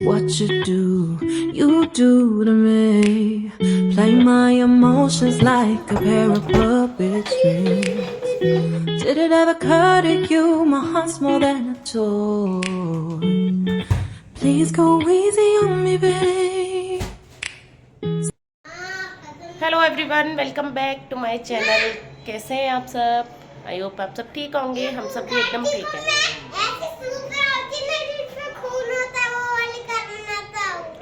What you do to me. Play my emotions like a pair of puppet strings. Did it ever occur to you my heart's more than a toy? Please go easy on me, babe. Hello everyone, welcome back to my channel. कैसे हैं आप सब? I hope आप सब ठीक होंगे। हम सब भी एकदम ठीक है।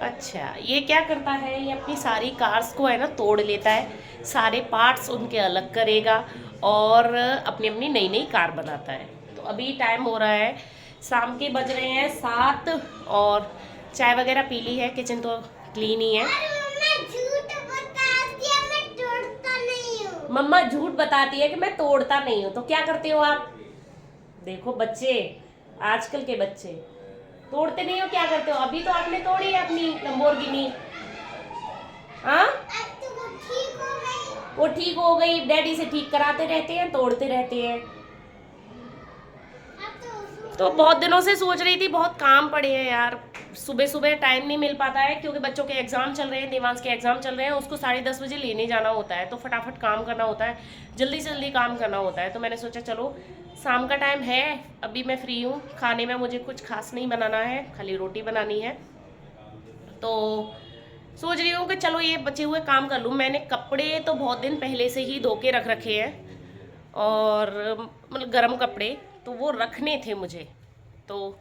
अच्छा, ये क्या करता है? ये अपनी सारी कार्स को है ना तोड़ लेता है, सारे पार्ट्स उनके अलग करेगा और अपनी अपनी नई नई कार बनाता है। तो अभी टाइम हो रहा है, शाम के बज रहे हैं 7 और चाय वगैरह पी ली है। किचन तो क्लीन ही है। मम्मा झूठ बताती है कि मैं तोड़ता नहीं हूँ। तो क्या करते हो आप? देखो बच्चे, आजकल के बच्चे तोड़ते नहीं हो, क्या करते हो? अभी तो आपने तोड़ी है अपनी लंबोर्गिनी। हाँ, वो ठीक हो गई, डैडी से ठीक कराते रहते हैं, तोड़ते रहते हैं। तो बहुत दिनों से सोच रही थी, बहुत काम पड़े हैं यार। सुबह सुबह टाइम नहीं मिल पाता है क्योंकि बच्चों के एग्जाम चल रहे हैं, देवांश के एग्जाम चल रहे हैं। उसको 10:30 बजे लेने जाना होता है, तो फटाफट काम करना होता है, जल्दी से जल्दी काम करना होता है। तो मैंने सोचा चलो शाम का टाइम है, अभी मैं फ्री हूँ। खाने में मुझे कुछ खास नहीं बनाना है, खाली रोटी बनानी है। तो सोच रही हूँ कि चलो ये बचे हुए काम कर लूँ। मैंने कपड़े तो बहुत दिन पहले से ही धो के रख रखे हैं, और मतलब गर्म कपड़े तो वो रखने थे मुझे। तो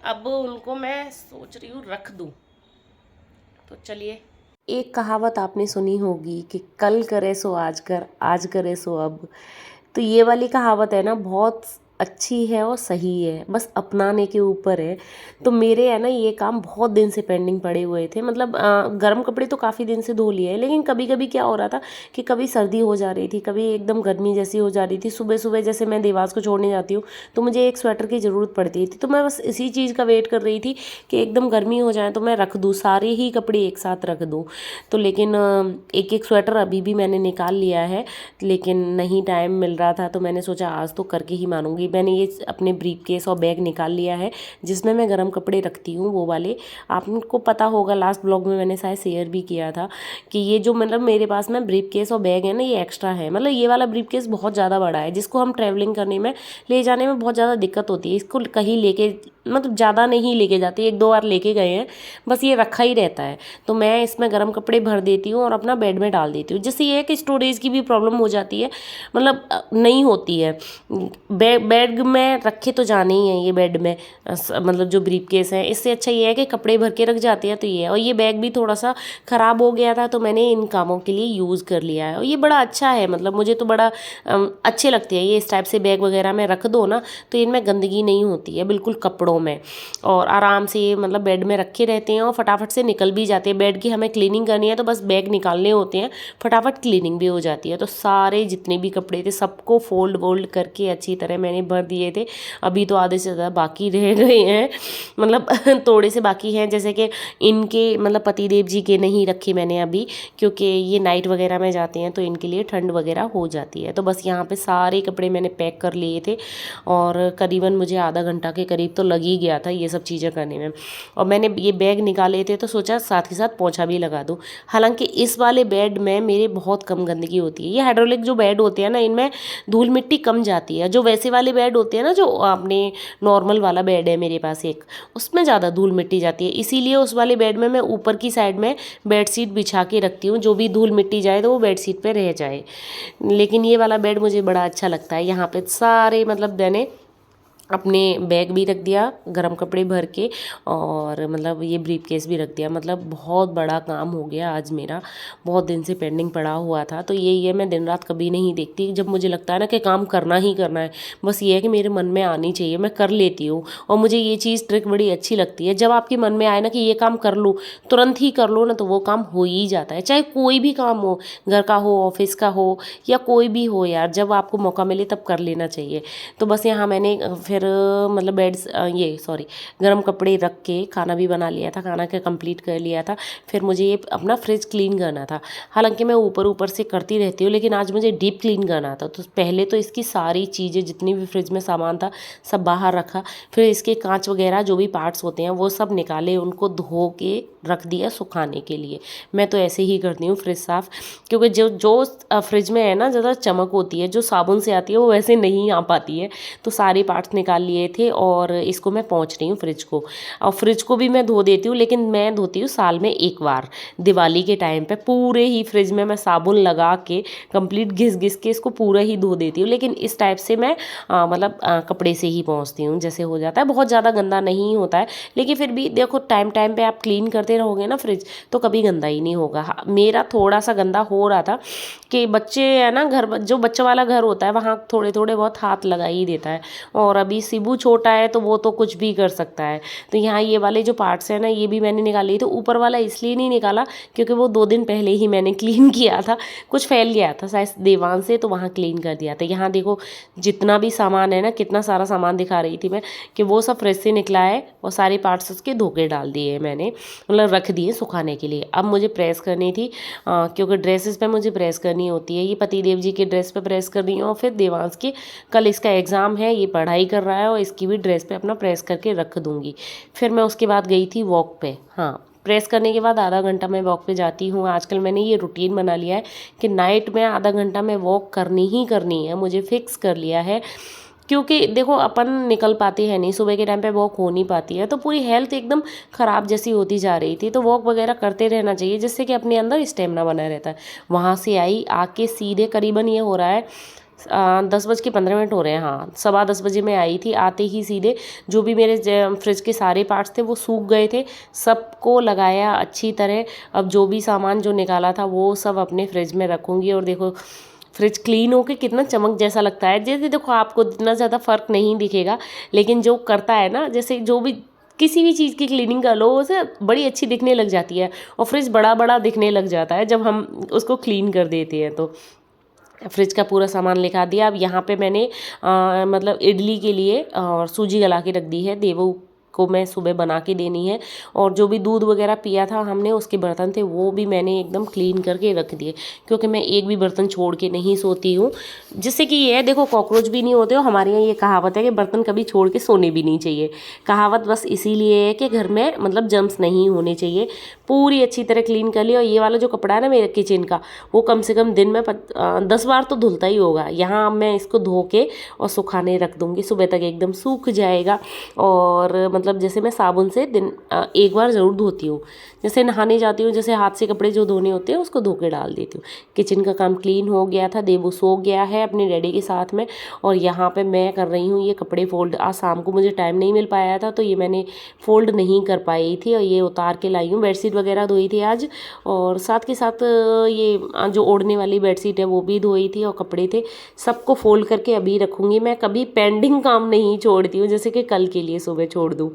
अब उनको मैं सोच रही हूँ रख दूँ। तो चलिए, एक कहावत आपने सुनी होगी कि कल करे सो आज कर, आज करे सो अब। तो ये वाली कहावत है ना, बहुत अच्छी है और सही है, बस अपनाने के ऊपर है। तो मेरे है ना ये काम बहुत दिन से पेंडिंग पड़े हुए थे। मतलब गर्म कपड़े तो काफ़ी दिन से धो लिए हैं, लेकिन कभी कभी क्या हो रहा था कि कभी सर्दी हो जा रही थी, कभी एकदम गर्मी जैसी हो जा रही थी। सुबह सुबह जैसे मैं देवास को छोड़ने जाती हूँ तो मुझे एक स्वेटर की ज़रूरत पड़ती थी। तो मैं बस इसी चीज़ का वेट कर रही थी कि एकदम गर्मी हो जाए तो मैं रख दूँ, सारे ही कपड़े एक साथ रख दूँ। तो लेकिन एक एक स्वेटर अभी भी मैंने निकाल लिया है, लेकिन नहीं टाइम मिल रहा था। तो मैंने सोचा आज तो करके ही मानूंगी। मैंने ये अपने ब्रीफ केस और बैग निकाल लिया है जिसमें मैं गर्म कपड़े रखती हूँ, वो वाले। आपको पता होगा, लास्ट ब्लॉग में मैंने शायद शेयर भी किया था कि ये जो मतलब मेरे पास में ब्रीफ केस और बैग है ना, ये एक्स्ट्रा है। मतलब ये वाला ब्रीफ केस बहुत ज़्यादा बड़ा है, जिसको हम ट्रैवलिंग करने में, ले जाने में बहुत ज़्यादा दिक्कत होती है। इसको कहीं लेके मतलब ज़्यादा नहीं लेके जाते, एक दो बार लेके गए हैं, बस ये रखा ही रहता है। तो मैं इसमें गर्म कपड़े भर देती हूँ और अपना बेड में डाल देती हूँ। जिससे ये है कि स्टोरेज की भी प्रॉब्लम हो जाती है, मतलब नहीं होती है। बेड में रखे तो जाने ही हैं ये बेड में, मतलब जो ब्रीफ केस है। इससे अच्छा ये है कि कपड़े भर के रख जाते हैं। तो ये है, और ये बैग भी थोड़ा सा ख़राब हो गया था तो मैंने इन कामों के लिए यूज़ कर लिया है। और ये बड़ा अच्छा है, मतलब मुझे तो बड़ा अच्छे लगते हैं ये। इस टाइप से बैग वगैरह में रख दो ना तो इनमें गंदगी नहीं होती है बिल्कुल कपड़ों में, और आराम से ये मतलब बेड में रखे रहते हैं और फटाफट से निकल भी जाते हैं। बेड की हमें क्लीनिंग करनी है तो बस बैग निकालने होते हैं, फटाफट क्लीनिंग भी हो जाती है। तो सारे जितने भी कपड़े थे सबको फोल्ड वोल्ड करके अच्छी तरह मैंने भर दिए थे। अभी तो आधे से ज़्यादा बाकी रह गए हैं, मतलब थोड़े से बाकी हैं। जैसे कि इनके मतलब पतिदेव जी के नहीं रखे मैंने अभी, क्योंकि ये नाइट वगैरह में जाते हैं तो इनके लिए ठंड वगैरह हो जाती है। तो बस यहाँ पे सारे कपड़े मैंने पैक कर लिए थे, और करीबन मुझे आधा घंटा के करीब तो लग ही गया था ये सब चीज़ें करने में। और मैंने ये बैग निकाले थे तो सोचा साथ के साथ पोंछा भी लगा दूँ। हालांकि इस वाले बेड में मेरे बहुत कम गंदगी होती है। ये हाइड्रोलिक जो बेड होते हैं ना, इनमें धूल मिट्टी कम जाती है। जो वैसे वाले बेड होते हैं ना, जो अपने नॉर्मल वाला बेड है मेरे पास एक, उसमें ज़्यादा धूल मिट्टी जाती है। इसीलिए उस वाले बेड में मैं ऊपर की साइड में बेडशीट बिछा के रखती हूँ, जो भी धूल मिट्टी जाए तो वो बेडशीट पे रह जाए। लेकिन ये वाला बेड मुझे बड़ा अच्छा लगता है। यहाँ पे सारे मतलब मैंने अपने बैग भी रख दिया गर्म कपड़े भर के, और मतलब ये ब्रीफ केस भी रख दिया। मतलब बहुत बड़ा काम हो गया आज मेरा, बहुत दिन से पेंडिंग पड़ा हुआ था। तो यही है, मैं दिन रात कभी नहीं देखती। जब मुझे लगता है ना कि काम करना ही करना है, बस ये है कि मेरे मन में आनी चाहिए, मैं कर लेती हूँ। और मुझे ये चीज़ ट्रिक बड़ी अच्छी लगती है, जब आपके मन में आए ना कि ये काम कर लूँ, तुरंत ही कर लो ना, तो वो काम हो ही जाता है। चाहे कोई भी काम हो, घर का हो, ऑफिस का हो, या कोई भी हो यार, जब आपको मौका मिले तब कर लेना चाहिए। तो बस यहाँ मैंने फिर फिर मतलब ये सॉरी गर्म कपड़े रख के खाना भी बना लिया था, खाना का कंप्लीट कर लिया था। फिर मुझे ये अपना फ्रिज क्लीन करना था। हालांकि मैं ऊपर ऊपर से करती रहती हूँ, लेकिन आज मुझे डीप क्लीन करना था। तो पहले तो इसकी सारी चीज़ें, जितनी भी फ्रिज में सामान था सब बाहर रखा। फिर इसके कांच वगैरह जो भी पार्ट्स होते हैं वो सब निकाले, उनको धो के रख दिया सुखाने के लिए। मैं तो ऐसे ही करती हूँ फ्रिज साफ़, क्योंकि जो फ्रिज में है ना ज़्यादा चमक होती है, जो साबुन से आती है वो वैसे नहीं आ पाती है। तो सारे पार्ट्स निकाल लिए थे और इसको मैं पोंछ रही हूँ फ्रिज को। और फ्रिज को भी मैं धो देती हूँ, लेकिन मैं धोती हूँ साल में एक बार, दिवाली के टाइम पे पूरे ही फ्रिज में मैं साबुन लगा के कंप्लीट घिस घिस के इसको पूरा ही धो देती हूँ। लेकिन इस टाइप से मैं मतलब कपड़े से ही पोंछती हूँ, जैसे हो जाता है। बहुत ज़्यादा गंदा नहीं होता है, लेकिन फिर भी देखो टाइम टाइम पे आप क्लीन करते रहोगे ना फ्रिज, तो कभी गंदा ही नहीं होगा। मेरा थोड़ा सा गंदा हो रहा था कि बच्चे है ना, घर जो बच्चों वाला घर होता है वहाँ थोड़े थोड़े बहुत हाथ लगा ही देता है। और अभी सिबू छोटा है तो वो तो कुछ भी कर सकता है। तो यहाँ ये वाले जो पार्ट्स हैं ना, ये भी मैंने निकाल लिए थे। ऊपर वाला इसलिए नहीं निकाला क्योंकि वो 2 दिन पहले ही मैंने क्लीन किया था, कुछ फैल गया था शायद देवान से, तो वहाँ क्लीन कर दिया था। यहाँ देखो जितना भी सामान है ना, कितना सारा सामान दिखा रही थी मैं कि वो सब फ्रिज से निकला है और सारे पार्ट्स उसके धो के डाल दिए मैंने, मतलब रख दिए सुखाने के लिए। अब मुझे प्रेस करनी थी क्योंकि ड्रेसेस पे मुझे प्रेस करनी होती है। ये पतिदेव जी के ड्रेस पे प्रेस कर रही हूँ और फिर देवांश की कल इसका एग्ज़ाम है, ये पढ़ाई कर रहा है और इसकी भी ड्रेस पे अपना प्रेस करके रख दूँगी। फिर मैं उसके बाद गई थी वॉक पे। हाँ, प्रेस करने के बाद आधा घंटा मैं वॉक पे जाती हूँ। आजकल मैंने ये रूटीन बना लिया है कि नाइट में आधा घंटा मैं वॉक करनी ही करनी है, मुझे फिक्स कर लिया है। क्योंकि देखो अपन निकल पाते हैं नहीं, सुबह के टाइम पे वॉक हो नहीं पाती है, तो पूरी हेल्थ एकदम ख़राब जैसी होती जा रही थी। तो वॉक वगैरह करते रहना चाहिए, जिससे कि अपने अंदर स्टेमिना बना रहता है। वहाँ से आई, आके सीधे करीबन ये हो रहा है 10:15 हो रहे हैं। हाँ, 10:15 मैं आई थी। आते ही सीधे जो भी मेरे फ्रिज के सारे पार्ट्स थे वो सूख गए थे, सबको लगाया अच्छी तरह। अब जो भी सामान जो निकाला था वो सब अपने फ्रिज में रखूँगी। और देखो फ्रिज क्लीन होके कितना चमक जैसा लगता है। जैसे देखो आपको इतना ज़्यादा फ़र्क नहीं दिखेगा, लेकिन जो करता है ना, जैसे जो भी किसी भी चीज़ की क्लीनिंग कर लो, उसे बड़ी अच्छी दिखने लग जाती है और फ्रिज बड़ा बड़ा दिखने लग जाता है जब हम उसको क्लीन कर देते हैं। तो फ्रिज का पूरा सामान लिखा दिया। अब यहाँ पे मैंने मतलब इडली के लिए और सूजी गला के रख दी है। देवू को मैं सुबह बना के देनी है। और जो भी दूध वगैरह पिया था हमने, उसके बर्तन थे वो भी मैंने एकदम क्लीन करके रख दिए, क्योंकि मैं एक भी बर्तन छोड़ के नहीं सोती हूँ। जिससे कि ये है, देखो कॉकरोच भी नहीं होते। और हमारे यहाँ ये कहावत है कि बर्तन कभी छोड़ के सोने भी नहीं चाहिए। कहावत बस इसीलिए है कि घर में मतलब जर्म्स नहीं होने चाहिए। पूरी अच्छी तरह क्लीन कर लिया। और ये वाला जो कपड़ा है ना मेरे किचन का, वो कम से कम दिन में 10 बार तो धुलता ही होगा। यहाँ मैं इसको धो के और सुखाने रख दूँगी, सुबह तक एकदम सूख जाएगा। और मतलब जैसे मैं साबुन से दिन एक बार ज़रूर धोती हूँ। जैसे नहाने जाती हूँ, जैसे हाथ से कपड़े जो धोने होते हैं उसको धो के डाल देती हूँ। किचन का काम क्लीन हो गया था। देवू सो गया है अपने डैडी के साथ में। और यहाँ पे मैं कर रही हूँ ये कपड़े फोल्ड। आज शाम को मुझे टाइम नहीं मिल पाया था, तो ये मैंने फ़ोल्ड नहीं कर पाई थी और ये उतार के लाई हूँ। बेडशीट वगैरह धोई थी आज, और साथ के साथ ये जो ओढ़ने वाली बेडशीट है वो भी धोई थी, और कपड़े थे सबको फोल्ड करके अभी रखूँगी। मैं कभी पेंडिंग काम नहीं छोड़ती हूँ, जैसे कि कल के लिए सुबह छोड़ दूँ।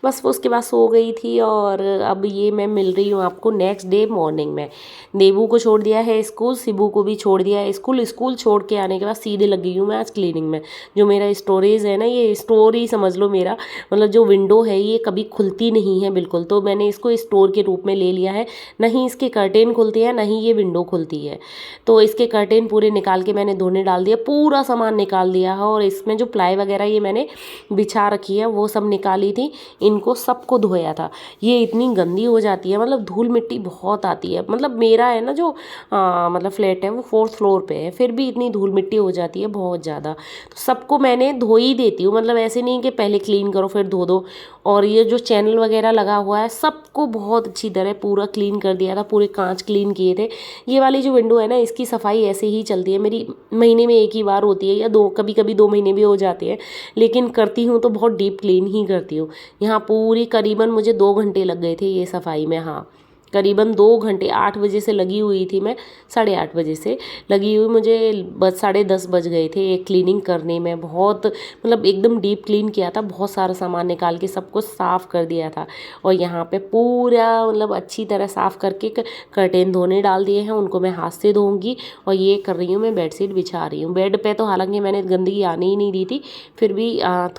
बस उसके बाद सो गई थी। और अब ये मैं मिल रही हूँ आपको नेक्स्ट डे मॉर्निंग में। देवू को छोड़ दिया है स्कूल, सिबू को भी छोड़ दिया है स्कूल। स्कूल छोड़ के आने के बाद सीधे लग गई हूँ मैं आज क्लीनिंग में। जो मेरा स्टोरेज है ना, ये स्टोर ही समझ लो मेरा, मतलब जो विंडो है ये कभी खुलती नहीं है बिल्कुल, तो मैंने इसको स्टोर के रूप में ले लिया है। नहीं इसके कर्टेन खुलती है, नहीं ये विंडो खुलती है। तो इसके कर्टेन पूरे निकाल के मैंने धोने डाल दिया, पूरा सामान निकाल दिया है। और इसमें जो प्लाई वगैरह ये मैंने बिछा रखी है वो सब निकाली थी, इनको सबको धोया था। ये इतनी गंदी हो जाती है, मतलब धूल मिट्टी बहुत आती है। मतलब मेरा है ना जो मतलब फ्लैट है वो 4th फ्लोर पे है, फिर भी इतनी धूल मिट्टी हो जाती है बहुत ज़्यादा। तो सबको मैंने धो ही देती हूँ, मतलब ऐसे नहीं कि पहले क्लीन करो फिर धो दो। और ये जो चैनल वगैरह लगा हुआ है सबको बहुत अच्छी तरह पूरा क्लीन कर दिया था, पूरे कांच क्लीन किए थे। ये वाली जो विंडो है ना, इसकी सफाई ऐसे ही चलती है मेरी, महीने में एक ही बार होती है, या कभी कभी 2 महीने भी हो जाते हैं, लेकिन करती हूँ तो बहुत डीप क्लीन ही करती हूँ। यहाँ पूरी करीबन मुझे 2 घंटे लग गए थे ये सफाई में। हाँ, करीबन 2 घंटे, 8 बजे से लगी हुई थी मैं, 8:30 बजे से लगी हुई, मुझे 10:30 बज गए थे एक क्लीनिंग करने में। बहुत मतलब एकदम डीप क्लीन किया था, बहुत सारा सामान निकाल के सब कुछ साफ़ कर दिया था। और यहाँ पे पूरा मतलब अच्छी तरह साफ़ करके कर्टेन धोने डाल दिए हैं, उनको मैं हाथ से धोऊंगी। और ये कर रही हूँ मैं, बेडशीट बिछा रही हूँ। बेड पे तो हालांकि मैंने गंदगी आने ही नहीं दी थी, फिर भी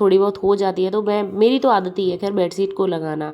थोड़ी बहुत हो जाती है, तो मेरी तो आदत ही है खैर बेडशीट को लगाना।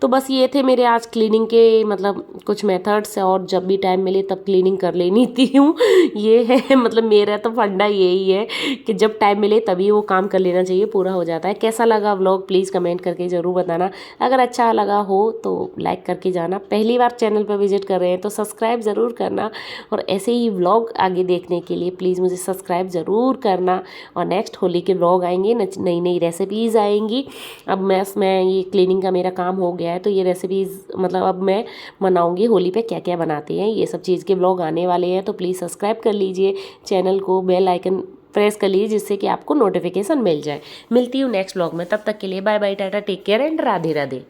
तो बस ये थे मेरे आज क्लीनिंग के मतलब कुछ मेथड्स, और जब भी टाइम मिले तब क्लीनिंग कर लेनी थी हूँ। ये है मतलब मेरा तो फंडा यही है कि जब टाइम मिले तभी वो काम कर लेना चाहिए, पूरा हो जाता है। कैसा लगा व्लॉग प्लीज़ कमेंट करके ज़रूर बताना। अगर अच्छा लगा हो तो लाइक करके जाना। पहली बार चैनल पर विजिट कर रहे हैं तो सब्सक्राइब ज़रूर करना, और ऐसे ही व्लॉग आगे देखने के लिए प्लीज़ मुझे सब्सक्राइब ज़रूर करना। और नेक्स्ट होली के व्लॉग आएंगे, नई नई रेसिपीज़ आएंगी। अब मैं ये क्लीनिंग का मेरा काम हो गया है, तो ये रेसिपीज़ मतलब अब मैं बनाऊंगी होली पे क्या क्या बनाते हैं, ये सब चीज़ के व्लॉग आने वाले हैं। तो प्लीज़ सब्सक्राइब कर लीजिए चैनल को, बेल आइकन प्रेस कर लीजिए जिससे कि आपको नोटिफिकेशन मिल जाए। मिलती हूँ नेक्स्ट व्लॉग में, तब तक के लिए bye bye, tata, take care and Radhe Radhe.